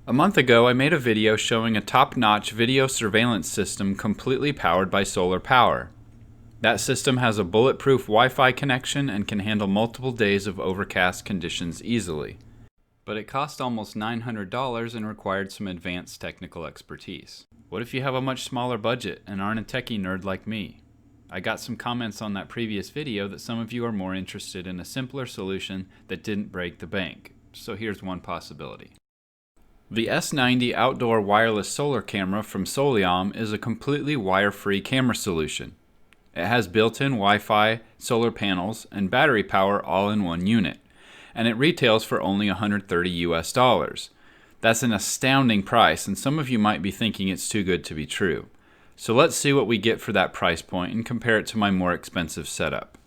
A month ago, I made a video showing a top-notch video surveillance system completely powered by solar power. That system has a bulletproof Wi-Fi connection and can handle multiple days of overcast conditions easily. But it cost almost $900 and required some advanced technical expertise. What if you have a much smaller budget and aren't a techie nerd like me? I got some comments on that previous video that some of you are more interested in a simpler solution that didn't break the bank. So here's one possibility. The S90 outdoor wireless solar camera from Soliom is a completely wire-free camera solution. It has built-in Wi-Fi, solar panels, and battery power all in one unit, and it retails for only $130 US. That's an astounding price, and some of you might be thinking it's too good to be true. So let's see what we get for that price point and compare it to my more expensive setup.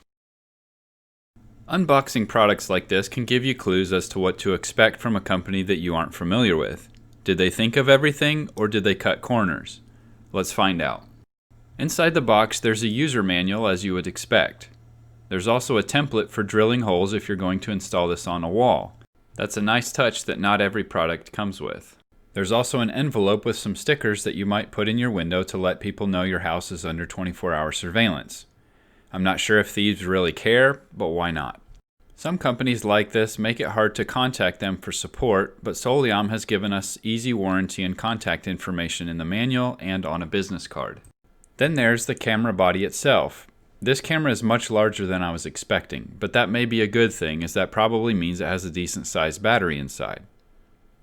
Unboxing products like this can give you clues as to what to expect from a company that you aren't familiar with. Did they think of everything, or did they cut corners? Let's find out. Inside the box, there's a user manual as you would expect. There's also a template for drilling holes if you're going to install this on a wall. That's a nice touch that not every product comes with. There's also an envelope with some stickers that you might put in your window to let people know your house is under 24-hour surveillance. I'm not sure if thieves really care, but why not? Some companies like this make it hard to contact them for support, but Soliom has given us easy warranty and contact information in the manual and on a business card. Then there's the camera body itself. This camera is much larger than I was expecting, but that may be a good thing, as that probably means it has a decent sized battery inside.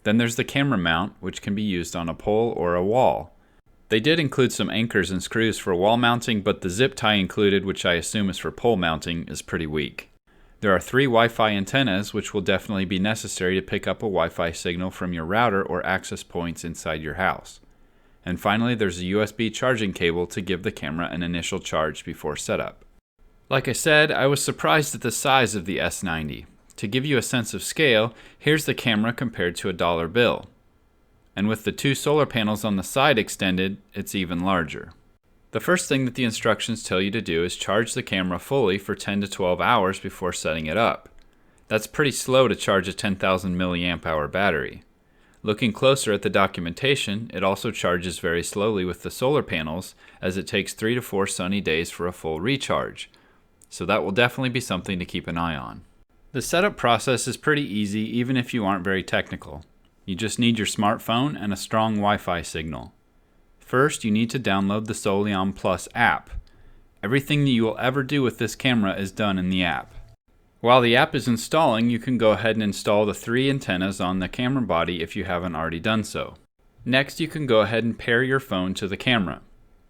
Then there's the camera mount, which can be used on a pole or a wall. They did include some anchors and screws for wall mounting, but the zip tie included, which I assume is for pole mounting, is pretty weak. There are 3 Wi-Fi antennas, which will definitely be necessary to pick up a Wi-Fi signal from your router or access points inside your house. And finally, there's a USB charging cable to give the camera an initial charge before setup. Like I said, I was surprised at the size of the S90. To give you a sense of scale, here's the camera compared to a dollar bill. And with the 2 solar panels on the side extended, it's even larger. The first thing that the instructions tell you to do is charge the camera fully for 10 to 12 hours before setting it up. That's pretty slow to charge a 10,000 milliamp hour battery. Looking closer at the documentation, it also charges very slowly with the solar panels, as it takes 3 to 4 sunny days for a full recharge. So that will definitely be something to keep an eye on. The setup process is pretty easy even if you aren't very technical. You just need your smartphone and a strong Wi-Fi signal. First, you need to download the Soliom Plus app. Everything that you will ever do with this camera is done in the app. While the app is installing, you can go ahead and install the 3 antennas on the camera body if you haven't already done so. Next, you can go ahead and pair your phone to the camera.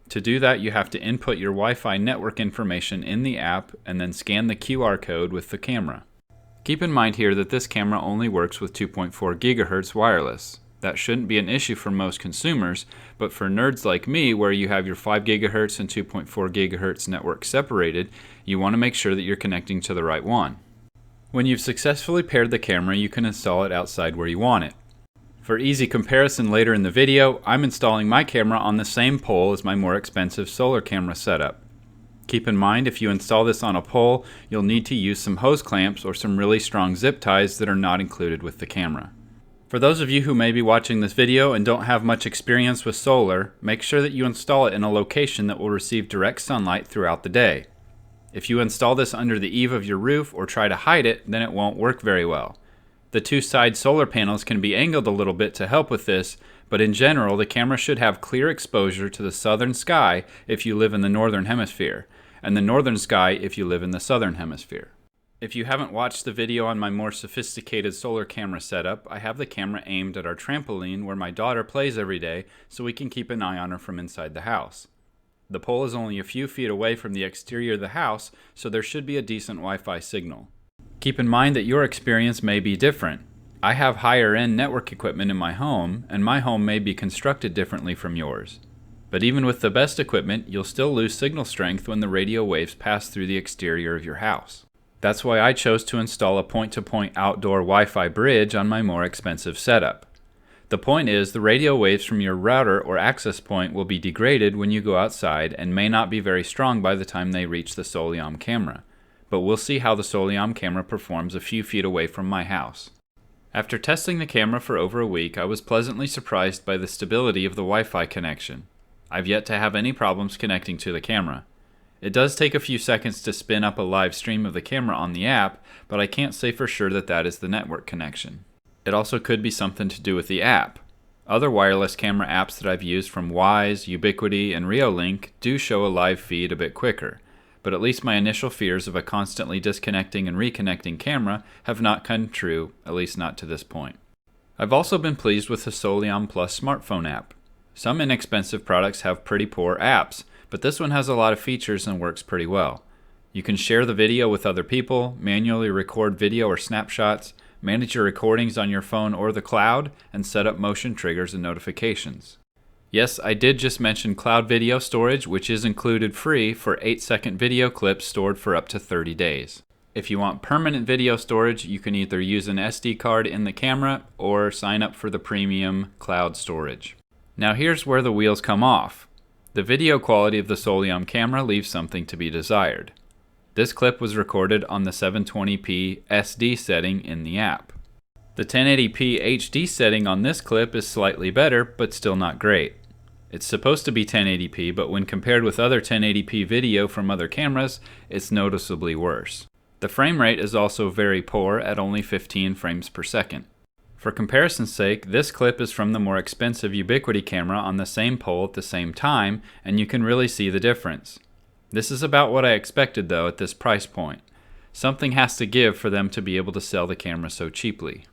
To do that, you have to input your Wi-Fi network information in the app and then scan the QR code with the camera. Keep in mind here that this camera only works with 2.4 GHz wireless. That shouldn't be an issue for most consumers, but for nerds like me, where you have your 5 GHz and 2.4 GHz network separated, you want to make sure that you're connecting to the right one. When you've successfully paired the camera, you can install it outside where you want it. For easy comparison later in the video, I'm installing my camera on the same pole as my more expensive solar camera setup. Keep in mind, if you install this on a pole, you'll need to use some hose clamps or some really strong zip ties that are not included with the camera. For those of you who may be watching this video and don't have much experience with solar, make sure that you install it in a location that will receive direct sunlight throughout the day. If you install this under the eave of your roof or try to hide it, then it won't work very well. The 2 side solar panels can be angled a little bit to help with this, but in general, the camera should have clear exposure to the southern sky if you live in the northern hemisphere, and the northern sky if you live in the southern hemisphere. If you haven't watched the video on my more sophisticated solar camera setup, I have the camera aimed at our trampoline where my daughter plays every day, so we can keep an eye on her from inside the house. The pole is only a few feet away from the exterior of the house, so there should be a decent Wi-Fi signal. Keep in mind that your experience may be different. I have higher-end network equipment in my home, and my home may be constructed differently from yours. But even with the best equipment, you'll still lose signal strength when the radio waves pass through the exterior of your house. That's why I chose to install a point-to-point outdoor Wi-Fi bridge on my more expensive setup. The point is, the radio waves from your router or access point will be degraded when you go outside and may not be very strong by the time they reach the Soliom camera. but we'll see how the Soliom camera performs a few feet away from my house. After testing the camera for over a week, I was pleasantly surprised by the stability of the Wi-Fi connection. I've yet to have any problems connecting to the camera. It does take a few seconds to spin up a live stream of the camera on the app, but I can't say for sure that that is the network connection. It also could be something to do with the app. Other wireless camera apps that I've used from Wise, Ubiquiti, and Reolink do show a live feed a bit quicker, but at least my initial fears of a constantly disconnecting and reconnecting camera have not come true, at least not to this point. I've also been pleased with the Soliom Plus smartphone app. Some inexpensive products have pretty poor apps, but this one has a lot of features and works pretty well. You can share the video with other people, manually record video or snapshots, manage your recordings on your phone or the cloud, and set up motion triggers and notifications. Yes, I did just mention cloud video storage, which is included free for 8-second video clips stored for up to 30 days. If you want permanent video storage, you can either use an SD card in the camera or sign up for the premium cloud storage. Now here's where the wheels come off. The video quality of the Soliom camera leaves something to be desired. This clip was recorded on the 720p SD setting in the app. The 1080p HD setting on this clip is slightly better, but still not great. It's supposed to be 1080p, but when compared with other 1080p video from other cameras, it's noticeably worse. The frame rate is also very poor at only 15 frames per second. For comparison's sake, this clip is from the more expensive Ubiquiti camera on the same pole at the same time, and you can really see the difference. This is about what I expected though at this price point. Something has to give for them to be able to sell the camera so cheaply.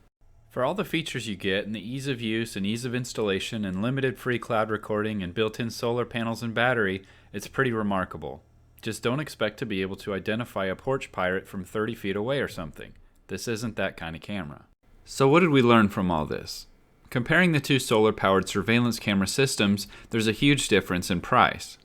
For all the features you get and the ease of use and ease of installation and limited free cloud recording and built-in solar panels and battery, it's pretty remarkable. Just don't expect to be able to identify a porch pirate from 30 feet away or something. This isn't that kind of camera. So what did we learn from all this? Comparing the two solar-powered surveillance camera systems, there's a huge difference in price.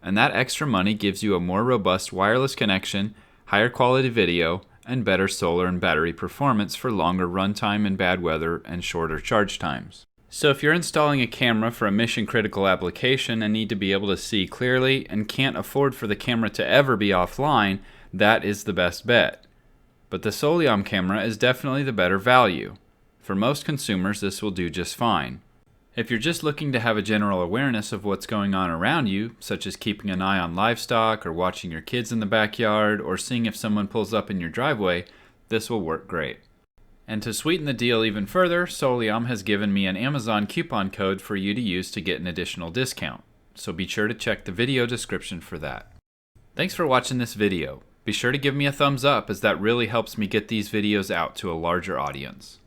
And that extra money gives you a more robust wireless connection, higher quality video, and better solar and battery performance for longer runtime in bad weather and shorter charge times. So if you're installing a camera for a mission-critical application and need to be able to see clearly and can't afford for the camera to ever be offline, that is the best bet. But the Soliom camera is definitely the better value. For most consumers, this will do just fine. If you're just looking to have a general awareness of what's going on around you, such as keeping an eye on livestock or watching your kids in the backyard or seeing if someone pulls up in your driveway, this will work great. And to sweeten the deal even further, Soliom has given me an Amazon coupon code for you to use to get an additional discount. So be sure to check the video description for that. Thanks for watching this video. Be sure to give me a thumbs up as that really helps me get these videos out to a larger audience.